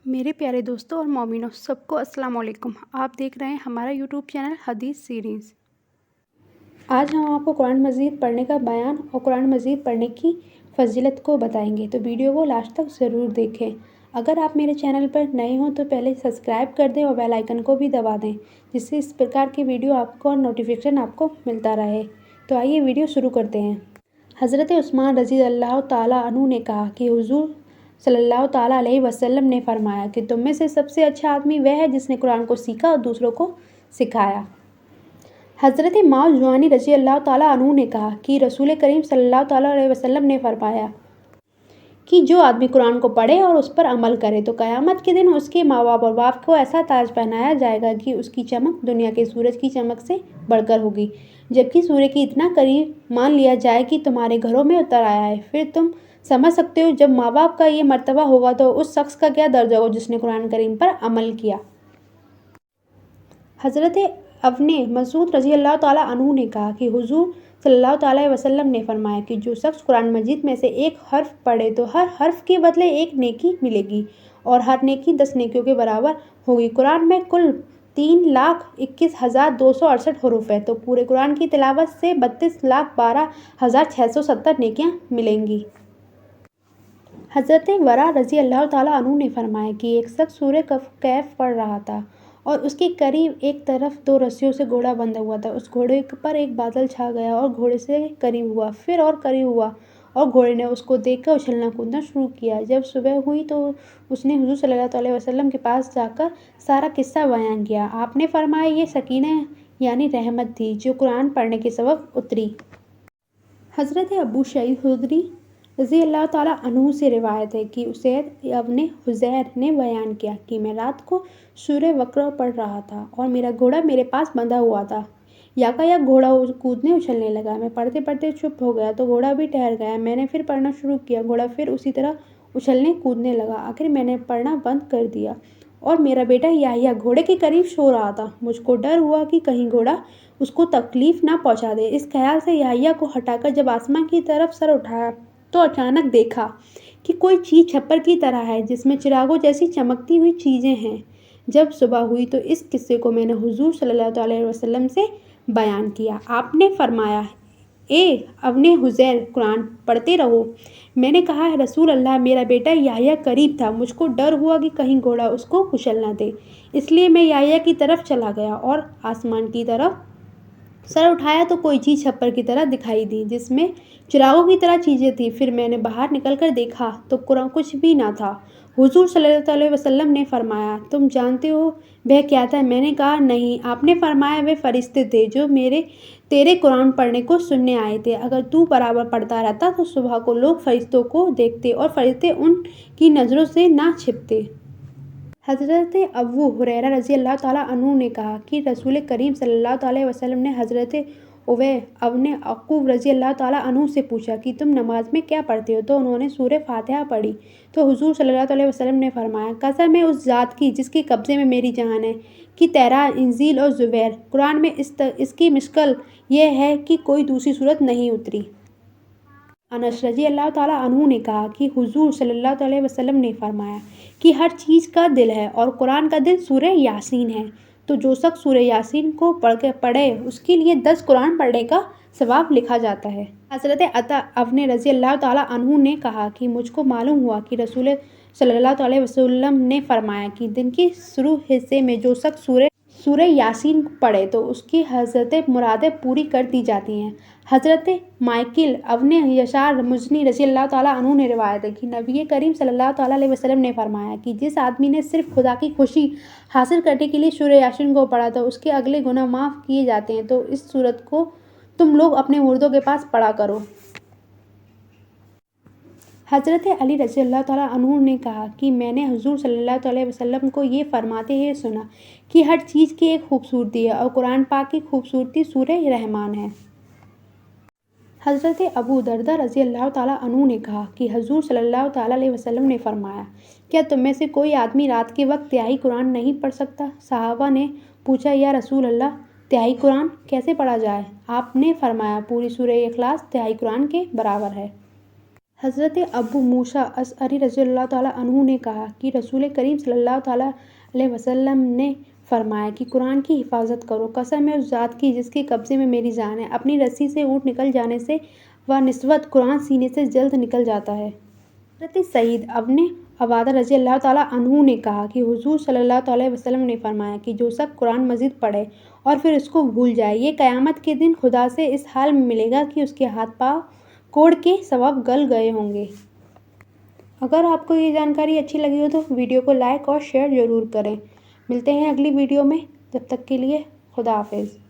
میرے پیارے دوستوں اور مومنوں سب کو السلام علیکم۔ آپ دیکھ رہے ہیں ہمارا یوٹیوب چینل حدیث سیریز۔ آج ہم آپ کو قرآن مجید پڑھنے کا بیان اور قرآن مجید پڑھنے کی فضیلت کو بتائیں گے، تو ویڈیو کو لاسٹ تک ضرور دیکھیں۔ اگر آپ میرے چینل پر نئے ہوں تو پہلے سبسکرائب کر دیں اور بیل آئیکن کو بھی دبا دیں، جس سے اس پرکار کی ویڈیو آپ کو اور نوٹیفیکیشن آپ کو ملتا رہے۔ تو آئیے ویڈیو شروع کرتے ہیں۔ حضرت عثمان رضی اللہ تعالیٰ عنہ نے کہا کہ حضور صلی اللہ تعالیٰ علیہ وسلم نے فرمایا کہ تم میں سے سب سے اچھا آدمی وہ ہے جس نے قرآن کو سیکھا اور دوسروں کو سکھایا۔ حضرت معاذ جوانی رضی اللہ تعالیٰ عنہ نے کہا کہ رسول کریم صلی اللہ تعالیٰ علیہ وسلم نے فرمایا کہ جو آدمی قرآن کو پڑھے اور اس پر عمل کرے تو قیامت کے دن اس کے ماں باپ اور باپ کو ایسا تاج پہنایا جائے گا کہ اس کی چمک دنیا کے سورج کی چمک سے بڑھ کر ہوگی، جبکہ سورج کی اتنا قریب مان لیا جائے کہ تمہارے گھروں میں اتر آیا ہے۔ پھر تم سمجھ سکتے ہو جب ماں باپ کا یہ مرتبہ ہوگا تو اس شخص کا کیا درجہ ہوگا جس نے قرآن کریم پر عمل کیا۔ حضرت ابن مسعود رضی اللہ تعالیٰ عنہ نے کہا کہ حضور صلی اللہ تعالیٰ علیہ وسلم نے فرمایا کہ جو شخص قرآن مجید میں سے ایک حرف پڑھے تو ہر حرف کے بدلے ایک نیکی ملے گی اور ہر نیکی 10 نیکیوں کے برابر ہوگی۔ قرآن میں کل 3,21,268 حروف ہیں تو پورے قرآن کی تلاوت سے 32,12,670 نیکیاں ملیں گی۔ حضرت برا رضی اللہ تعالیٰ عنہ نے فرمایا کہ ایک شخص سورہ کہف پڑھ رہا تھا اور اس کے قریب ایک طرف 2 رسیوں سے گھوڑا بندھا ہوا تھا۔ اس گھوڑے پر ایک بادل چھا گیا اور گھوڑے سے قریب ہوا، پھر اور قریب ہوا اور گھوڑے نے اس کو دیکھ کر اچھلنا کودنا شروع کیا۔ جب صبح ہوئی تو اس نے حضور صلی اللہ علیہ وسلم کے پاس جا کر سارا قصہ بیان کیا۔ آپ نے فرمایا یہ سکینہ یعنی رحمت تھی جو قرآن پڑھنے کے سبب اتری۔ حضرت ابو سعید خدری رضی اللہ تعالیٰ عنہ سے روایت ہے کہ اسید ابن حضیر نے بیان کیا کہ میں رات کو سورہ بقرہ پڑھ رہا تھا اور میرا گھوڑا میرے پاس بندھا ہوا تھا۔ یکایک گھوڑا کودنے اچھلنے لگا، میں پڑھتے پڑھتے چپ ہو گیا تو گھوڑا بھی ٹھہر گیا۔ میں نے پھر پڑھنا شروع کیا، گھوڑا پھر اسی طرح اچھلنے کودنے لگا۔ آخر میں نے پڑھنا بند کر دیا اور میرا بیٹا یحییٰ گھوڑے کے قریب سو رہا تھا۔ مجھ کو ڈر ہوا کہ کہیں گھوڑا اس کو تکلیف نہ پہنچا دے۔ اس خیال سے یحییٰ کو ہٹا کر جب آسمان کی طرف سر اٹھایا تو اچانک دیکھا کہ کوئی چیز چھپر کی طرح ہے جس میں چراغوں جیسی چمکتی ہوئی چیزیں ہیں۔ جب صبح ہوئی تو اس قصے کو میں نے حضور صلی اللہ علیہ وسلم سے بیان کیا۔ آپ نے فرمایا اے ابن حضیر قرآن پڑھتے رہو۔ میں نے کہا رسول اللہ میرا بیٹا یحییٰ قریب تھا، مجھ کو ڈر ہوا کہ کہیں گھوڑا اس کو کچل نہ دے، اس لیے میں یحییٰ کی طرف چلا گیا اور آسمان کی طرف سر اٹھایا تو کوئی چیز چھپر کی طرح دکھائی دی جس میں چراغوں کی طرح چیزیں تھیں۔ پھر میں نے باہر نکل کر دیکھا تو کچھ بھی نہ تھا۔ حضور صلی اللہ علیہ وسلم نے فرمایا تم جانتے ہو وہ کیا تھا؟ میں نے کہا نہیں۔ آپ نے فرمایا وہ فرشتے تھے جو تیرے قرآن پڑھنے کو سننے آئے تھے۔ اگر تو برابر پڑھتا رہتا تو صبح کو لوگ فرشتوں کو دیکھتے اور فرشتے ان کی نظروں سے نہ چھپتے۔ حضرت ابو ہریرہ رضی اللہ تعالیٰ عنہ نے کہا کہ رسول کریم صلی اللہ علیہ وسلم نے حضرت ابی ابن عقوب رضی اللہ تعالیٰ عنہ سے پوچھا کہ تم نماز میں کیا پڑھتے ہو؟ تو انہوں نے سورہ فاتحہ پڑھی تو حضور صلی اللہ علیہ وسلم نے فرمایا قسم ہے اس ذات کی جس کے قبضے میں میری جان ہے کہ توراۃ، انجیل اور زبور قرآن میں اس کی مثل یہ ہے کہ کوئی دوسری سورت نہیں اتری۔ انس رضی اللہ تعالیٰ عنہ نے کہا کہ حضور صلی اللہ علیہ وسلم نے فرمایا کہ ہر چیز کا دل ہے اور قرآن کا دل سورہ یاسین ہے، تو جو شخص سورہ یاسین کو پڑھے اس کے لیے 10 قرآن پڑھنے کا ثواب لکھا جاتا ہے۔ حضرت عطا ابن رضی اللہ تعالیٰ عنہ نے کہا کہ مجھ کو معلوم ہوا کہ رسول صلی اللہ علیہ وسلم نے فرمایا کہ دن کے شروع حصے میں جو شخص سورہ یاسین پڑھے تو اس کی حضرت مرادیں پوری کر دی جاتی ہیں۔ حضرت مائکل ابن یسار مزنی رضی اللہ تعالیٰ عنہ نے روایت ہے کہ نبی کریم صلی اللہ علیہ وسلم نے فرمایا کہ جس آدمی نے صرف خدا کی خوشی حاصل کرنے کے لیے سورہ یاسین کو پڑھا تو اس کے اگلے گناہ معاف کیے جاتے ہیں، تو اس سورت کو تم لوگ اپنے مردوں کے پاس پڑھا کرو۔ حضرت علی رضی اللہ تعالیٰ عنہ نے کہا کہ میں نے حضور صلی اللہ علیہ وسلم کو یہ فرماتے ہوئے سنا کہ ہر چیز کی ایک خوبصورتی ہے اور قرآن پاک کی خوبصورتی سورہ رحمان ہے۔ حضرت ابو درداء رضی اللہ تعالیٰ عنہ نے کہا کہ حضور صلی اللہ علیہ وسلم نے فرمایا کیا تم میں سے کوئی آدمی رات کے وقت تہائی قرآن نہیں پڑھ سکتا؟ صحابہ نے پوچھا یا رسول اللہ تہائی قرآن کیسے پڑھا جائے؟ آپ نے فرمایا پوری سورہ اخلاص تہائی قرآن کے برابر ہے۔ حضرت ابو موسیٰ اشعری رضی اللہ تعالیٰ عنہ نے کہا کہ رسول کریم صلی اللہ تعالیٰ علیہ وسلم نے فرمایا کہ قرآن کی حفاظت کرو، قسم ہے اس ذات کی جس کے قبضے میں میری جان ہے، اپنی رسی سے اونٹ نکل جانے سے بنسبت قرآن سینے سے جلد نکل جاتا ہے۔ حضرت سعید ابن عبادہ رضی اللہ تعالیٰ عنہ نے کہا کہ حضور صلی اللہ تعالیٰ علیہ وسلم نے فرمایا کہ جو شخص قرآن مجید پڑھے اور پھر اس کو بھول جائے، یہ قیامت کے دن خدا سے اس حال میں ملے گا کہ اس کے ہاتھ پاؤں کوڑ کے سبب گل گئے ہوں گے۔ اگر آپ کو یہ جانکاری اچھی لگی ہو تو ویڈیو کو لائک اور شیئر ضرور کریں۔ ملتے ہیں اگلی ویڈیو میں، جب تک کے لیے خدا حافظ۔